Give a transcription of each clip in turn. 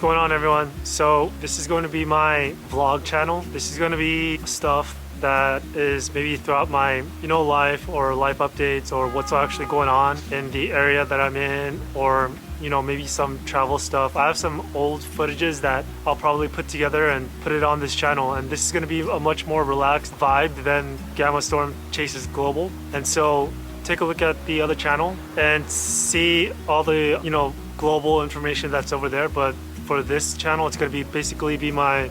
going on, everyone? So this is going to be my vlog channel. This is going to be stuff that is maybe throughout my life, or life updates, or what's actually going on in the area that I'm in, or maybe some travel stuff. I have some old footages that I'll probably put together and put it on this channel, and this is going to be a much more relaxed vibe than Gamma Storm Chases Global. And so take a look at the other channel and see all the global information that's over there. But for this channel, it's going to be basically be my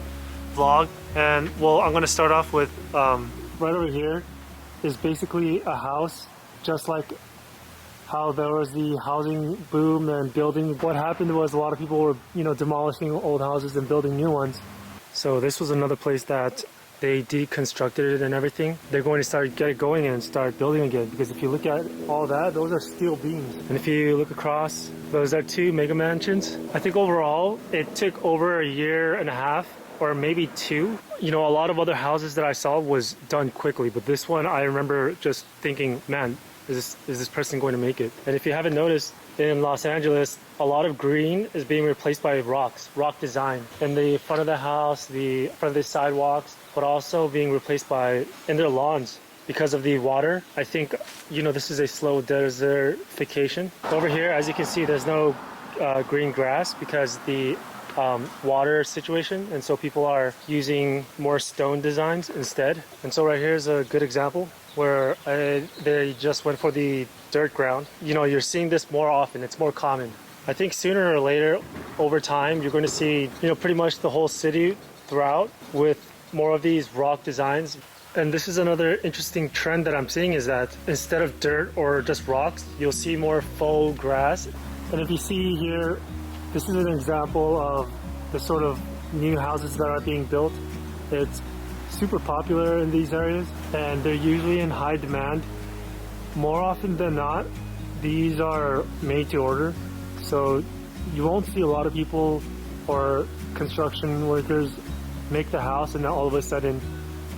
vlog. And well, I'm going to start off with right over here is basically a house, just like how there was the housing boom and building. What happened was a lot of people were demolishing old houses and building new ones. So this was another place that they deconstructed it and everything. They're going to get it going and start building again, because if you look at all that, those are steel beams. And if you look across, those are two mega mansions. I think overall it took over a year and a half, or maybe two. A lot of other houses that I saw was done quickly, but this one I remember just thinking, man, is this person going to make it? And if you haven't noticed, in Los Angeles, a lot of green is being replaced by rock design. In the front of the house, the front of the sidewalks, but also being replaced by in their lawns because of the water. I think, this is a slow desertification. Over here, as you can see, there's no green grass because the water situation, and so people are using more stone designs instead. And so right here is a good example where they just went for the dirt ground. You're seeing this more often. It's more common. I think sooner or later, over time, you're going to see pretty much the whole city throughout with more of these rock designs. And this is another interesting trend that I'm seeing, is that instead of dirt or just rocks, you'll see more faux grass. And if you see here, this is an example of the sort of new houses that are being built. It's super popular in these areas, and they're usually in high demand. More often than not, these are made to order, so you won't see a lot of people or construction workers make the house and then all of a sudden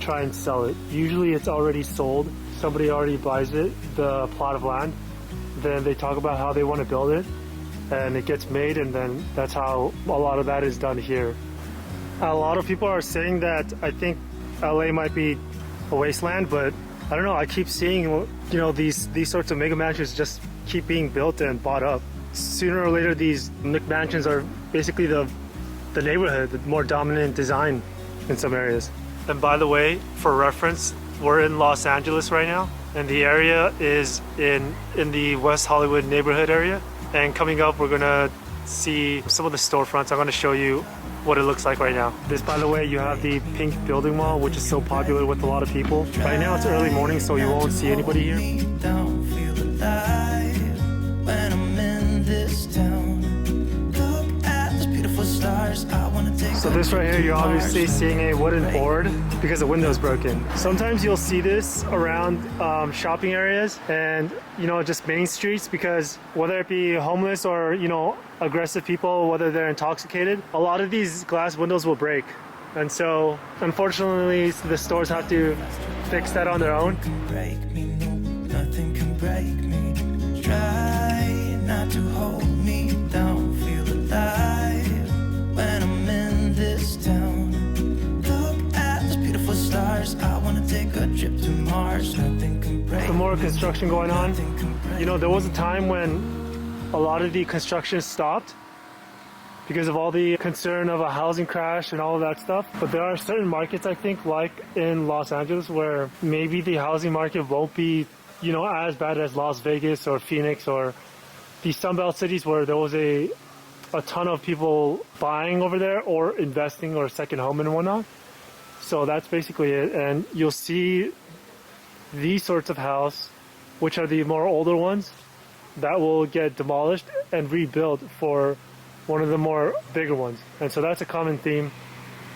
try and sell it. Usually it's already sold. Somebody already buys it, the plot of land, then they talk about how they want to build it, and it gets made, and then that's how a lot of that is done here. A lot of people are saying that I think LA might be a wasteland, but I don't know. I keep seeing these sorts of mega mansions just keep being built and bought up. Sooner or later, these McMansions are basically the neighborhood, the more dominant design in some areas. And by the way, for reference, we're in Los Angeles right now, and the area is in the West Hollywood neighborhood area. And coming up, we're gonna see some of the storefronts. I'm gonna show you what it looks like right now. This, by the way, you have the pink building mall, which is so popular with a lot of people. Right now it's early morning, so you won't see anybody here. So this right here, you're obviously seeing a wooden board because the window's broken. Sometimes you'll see this around shopping areas and just main streets, because whether it be homeless or aggressive people, whether they're intoxicated, a lot of these glass windows will break. And so unfortunately the stores have to fix that on their own. Nothing can break me. Try not to hold me down. Feel alive when I'm in this town. Look at those beautiful stars. I wanna take a trip to Mars. Nothing can break. Some more construction going on. There was a time when a lot of the construction stopped because of all the concern of a housing crash and all of that stuff. But there are certain markets, I think, like in Los Angeles, where maybe the housing market won't be as bad as Las Vegas or Phoenix or these Sunbelt cities, where there was a ton of people buying over there or investing or second home and whatnot. So that's basically it. And you'll see these sorts of house, which are the more older ones, that will get demolished and rebuilt for one of the more bigger ones. And so that's a common theme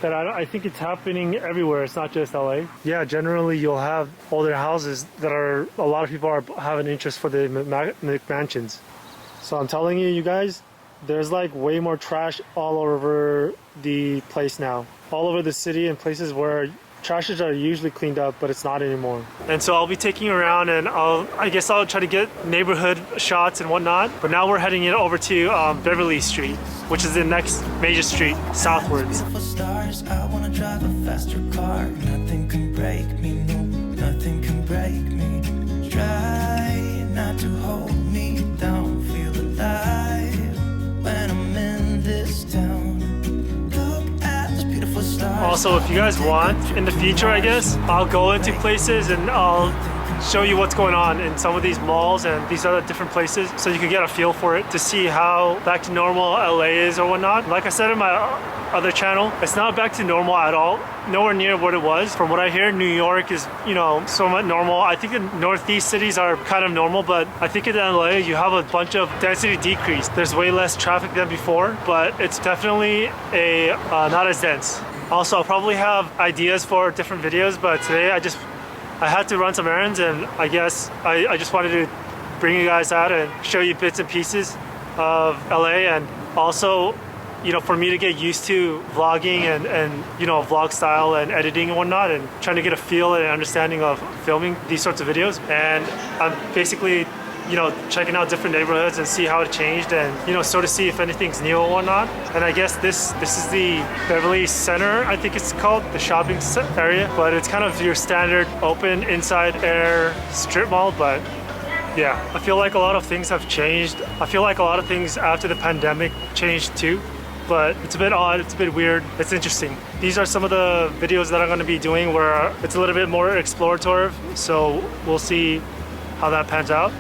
that I think it's happening everywhere. It's not just LA. Yeah, generally you'll have older houses that a lot of people have an interest for the McMansions. So I'm telling you guys, there's like way more trash all over the place now. All over the city, and places where trashes are usually cleaned up, but it's not anymore. And so I'll be taking you around, and I guess I'll try to get neighborhood shots and whatnot. But now we're heading in over to Beverly Street, which is the next major street southwards. Beautiful stars, I wanna drive a faster car. Nothing can break me, no, nothing can break me. Try not to hold me down, feel alive when I'm in this town. Look at this beautiful stars. Also, if you guys want, in the future, I guess, I'll go into places and I'll show you what's going on in some of these malls and these other different places, so you can get a feel for it, to see how back to normal LA is or whatnot. Like I said in my other channel, it's not back to normal at all, nowhere near what it was. From what I hear, New York is, you know, somewhat normal. I think the northeast cities are kind of normal, but I think in LA you have a bunch of density decrease. There's way less traffic than before, but it's definitely a not as dense. Also, I'll probably have ideas for different videos, but today I had to run some errands, and I guess I just wanted to bring you guys out and show you bits and pieces of LA, and also, you know, for me to get used to vlogging and you know, vlog style and editing and whatnot, and trying to get a feel and understanding of filming these sorts of videos. And I'm basically, you know, checking out different neighborhoods and see how it changed, and, you know, sort of see if anything's new or whatnot. And I guess this is the Beverly Center, I think it's called, the shopping area, but it's kind of your standard open inside air strip mall. But yeah, I feel like a lot of things have changed. I feel like a lot of things after the pandemic changed too, but it's a bit odd, it's a bit weird, it's interesting. These are some of the videos that I'm going to be doing where it's a little bit more explorative, so we'll see how that pans out.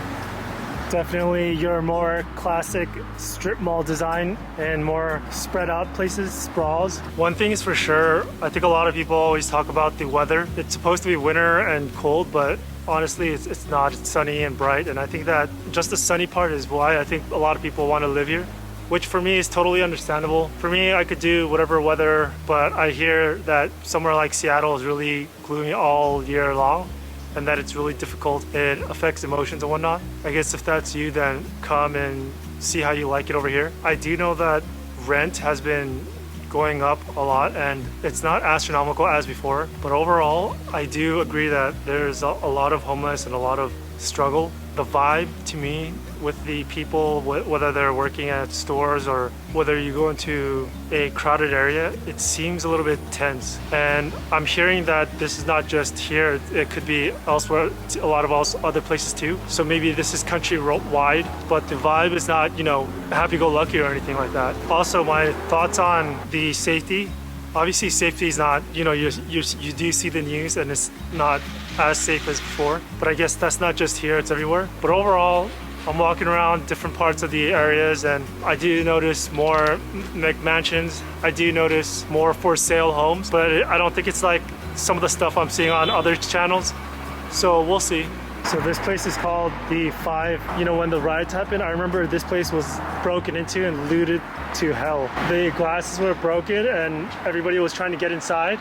Definitely your more classic strip mall design and more spread out places, sprawls. One thing is for sure, I think a lot of people always talk about the weather. It's supposed to be winter and cold, but honestly it's not. It's sunny and bright, and I think that just the sunny part is why I think a lot of people want to live here, which for me is totally understandable. For me, I could do whatever weather, but I hear that somewhere like Seattle is really gloomy all year long, and that it's really difficult. It affects emotions and whatnot. I guess if that's you, then come and see how you like it over here. I do know that rent has been going up a lot, and it's not astronomical as before, but overall I do agree that there's a lot of homeless and a lot of struggle. The vibe to me with the people, whether they're working at stores or whether you go into a crowded area, it seems a little bit tense. And I'm hearing that this is not just here, it could be elsewhere, a lot of other places too. So maybe this is country-wide, but the vibe is not, you know, happy-go-lucky or anything like that. Also, my thoughts on the safety. Obviously safety is not, you know, you do see the news and it's not as safe as before, but I guess that's not just here, it's everywhere. But overall, I'm walking around different parts of the areas, and I do notice more McMansions. I do notice more for sale homes, but I don't think it's like some of the stuff I'm seeing on other channels. So we'll see. So this place is called the Five. You know, when the riots happened, I remember this place was broken into and looted to hell. The glasses were broken and everybody was trying to get inside,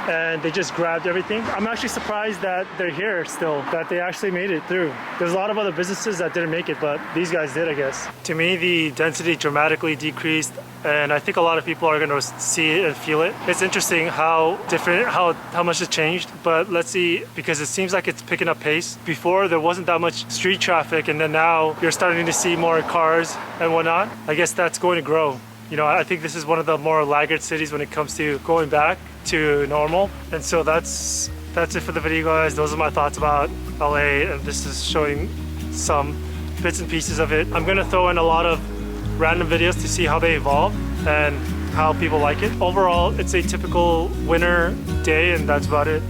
and they just grabbed everything. I'm actually surprised that they're here still, that they actually made it through. There's a lot of other businesses that didn't make it, but these guys did, I guess. To me, the density dramatically decreased, and I think a lot of people are going to see it and feel it. It's interesting how different, how much it's changed, but let's see, because it seems like it's picking up pace. Before, there wasn't that much street traffic, and then now you're starting to see more cars and whatnot. I guess that's going to grow. You know, I think this is one of the more laggard cities when it comes to going back to normal. And so that's it for the video, guys. Those are my thoughts about LA, and this is showing some bits and pieces of it. I'm gonna throw in a lot of random videos to see how they evolve and how people like it. Overall, it's a typical winter day, and that's about it.